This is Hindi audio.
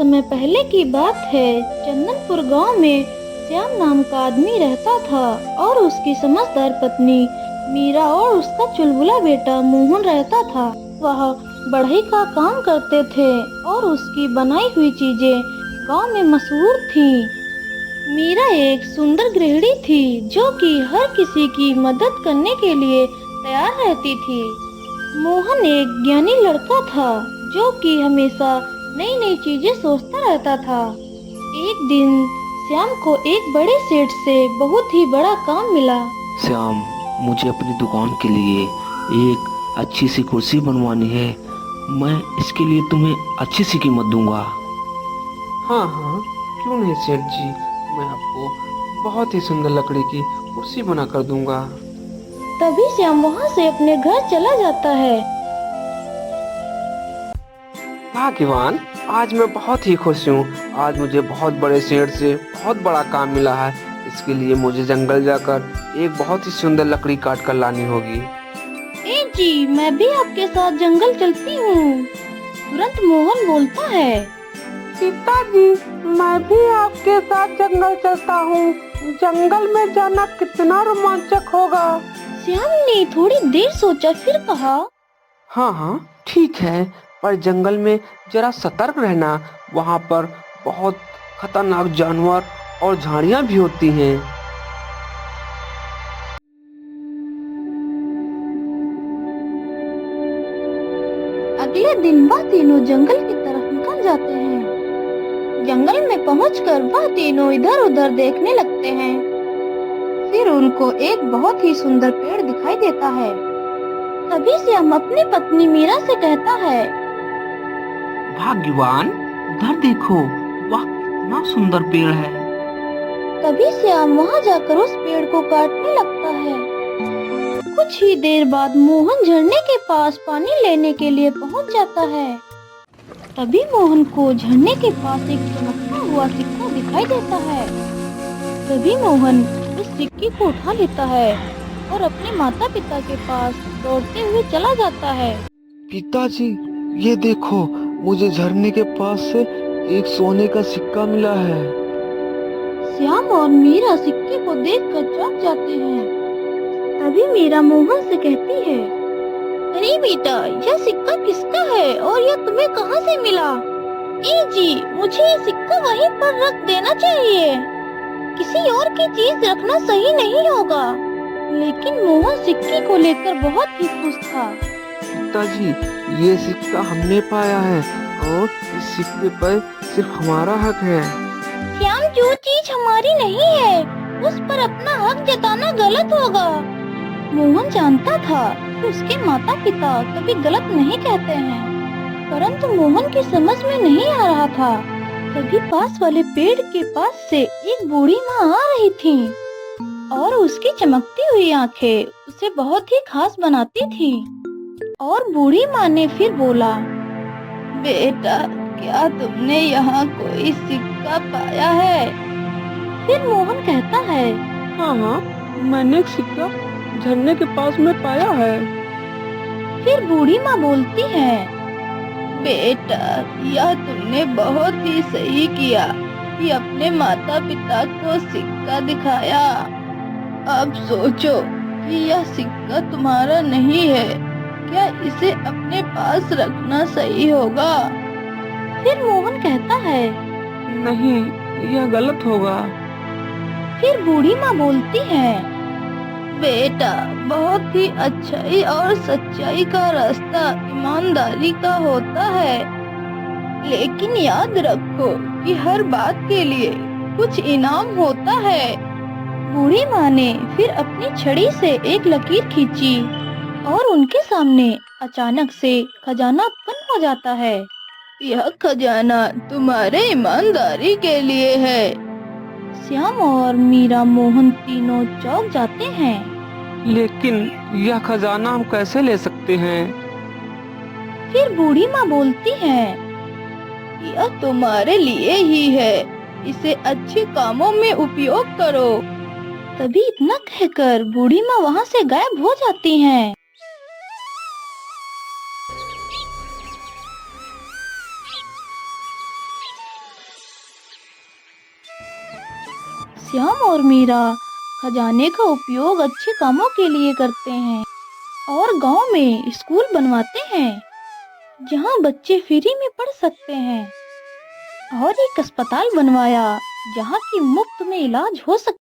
समय पहले की बात है। चंदनपुर गांव में श्याम नाम का आदमी रहता था और उसकी समझदार पत्नी मीरा और उसका चुलबुला बेटा मोहन रहता था। वह बढ़ई का काम करते थे और उसकी बनाई हुई चीजें गांव में मशहूर थीं। मीरा एक सुंदर गृहिणी थी जो कि हर किसी की मदद करने के लिए तैयार रहती थी। मोहन एक ज्ञानी लड़का था जो कि हमेशा नई नई चीजें सोचता रहता था। एक दिन श्याम को एक बड़े सेठ से बहुत ही बड़ा काम मिला। श्याम, मुझे अपनी दुकान के लिए एक अच्छी सी कुर्सी बनवानी है। मैं इसके लिए तुम्हें अच्छी सी कीमत दूंगा। हाँ हाँ, क्यों नहीं सेठ जी, मैं आपको बहुत ही सुंदर लकड़ी की कुर्सी बना कर दूंगा। तभी श्याम वहाँ से अपने घर चला जाता है। भाग्यवान, आज मैं बहुत ही खुश हूँ। आज मुझे बहुत बड़े सेठ से बहुत बड़ा काम मिला है। इसके लिए मुझे जंगल जाकर एक बहुत ही सुंदर लकड़ी काट कर लानी होगी। ए जी, मैं भी आपके साथ जंगल चलती हूँ। तुरंत मोहन बोलता है। पिताजी, मैं भी आपके साथ जंगल चलता हूँ। जंगल में जाना कितना रोमांचक होगा। श्याम ने थोड़ी देर सोचा, फिर कहा, हाँ हाँ ठीक है, पर जंगल में जरा सतर्क रहना। वहाँ पर बहुत खतरनाक जानवर और झाड़ियाँ भी होती हैं। अगले दिन वह तीनों जंगल की तरफ निकल जाते हैं। जंगल में पहुंचकर वह तीनों इधर उधर देखने लगते हैं। फिर उनको एक बहुत ही सुंदर पेड़ दिखाई देता है। तभी श्याम अपनी पत्नी मीरा से कहता है। भाग्यवान, उधर देखो, वाह कितना सुंदर पेड़ है। तभी श्याम वहां जाकर उस पेड़ को काटने लगता है। कुछ ही देर बाद मोहन झरने के पास पानी लेने के लिए पहुंच जाता है। तभी मोहन को झरने के पास एक चमकता हुआ सिक्का दिखाई देता है। तभी मोहन उस सिक्के को उठा लेता है और अपने माता पिता के पास दौड़ते हुए चला जाता है। पिताजी, ये देखो, मुझे झरने के पास से एक सोने का सिक्का मिला है। श्याम और मीरा सिक्के को देखकर चौंक जाते हैं। तभी मीरा मोहन से कहती है, अरे बेटा, यह सिक्का किसका है और यह तुम्हें कहाँ से मिला? ए जी, मुझे ये सिक्का वहीं पर रख देना चाहिए। किसी और की चीज रखना सही नहीं होगा। लेकिन मोहन सिक्के को लेकर बहुत ही खुश था। पिताजी, ये सिक्का हमने पाया है और इस सिक्के पर सिर्फ हमारा हक है। श्याम, जो चीज हमारी नहीं है उस पर अपना हक जताना गलत होगा। मोहन जानता था कि उसके माता पिता कभी गलत नहीं कहते हैं, परंतु मोहन की समझ में नहीं आ रहा था। तभी पास वाले पेड़ के पास से एक बूढ़ी माँ आ रही थी और उसकी चमकती हुई आंखें उसे बहुत ही खास बनाती थी। और बूढ़ी माँ ने फिर बोला, बेटा, क्या तुमने यहाँ कोई सिक्का पाया है? फिर मोहन कहता है, हाँ हाँ, मैंने एक सिक्का झरने के पास में पाया है। फिर बूढ़ी माँ बोलती है, बेटा, यह तुमने बहुत ही सही किया कि अपने माता पिता को सिक्का दिखाया। अब सोचो कि यह सिक्का तुम्हारा नहीं है, क्या इसे अपने पास रखना सही होगा? फिर मोहन कहता है, नहीं, यह गलत होगा। फिर बूढ़ी माँ बोलती है, बेटा, बहुत ही अच्छाई और सच्चाई का रास्ता ईमानदारी का होता है, लेकिन याद रखो कि हर बात के लिए कुछ इनाम होता है। बूढ़ी माँ ने फिर अपनी छड़ी से एक लकीर खींची और उनके सामने अचानक से खजाना उत्पन्न हो जाता है। यह खजाना तुम्हारे ईमानदारी के लिए है। श्याम और मीरा मोहन तीनों चौंक जाते हैं। लेकिन यह खजाना हम कैसे ले सकते हैं? फिर बूढ़ी माँ बोलती है, यह तुम्हारे लिए ही है, इसे अच्छे कामों में उपयोग करो। तभी इतना कहकर बूढ़ी माँ वहाँ से गायब हो जाती हैं। श्याम और मीरा खजाने का उपयोग अच्छे कामों के लिए करते हैं और गांव में स्कूल बनवाते हैं जहां बच्चे फ्री में पढ़ सकते हैं और एक अस्पताल बनवाया जहां की मुफ्त में इलाज हो सकता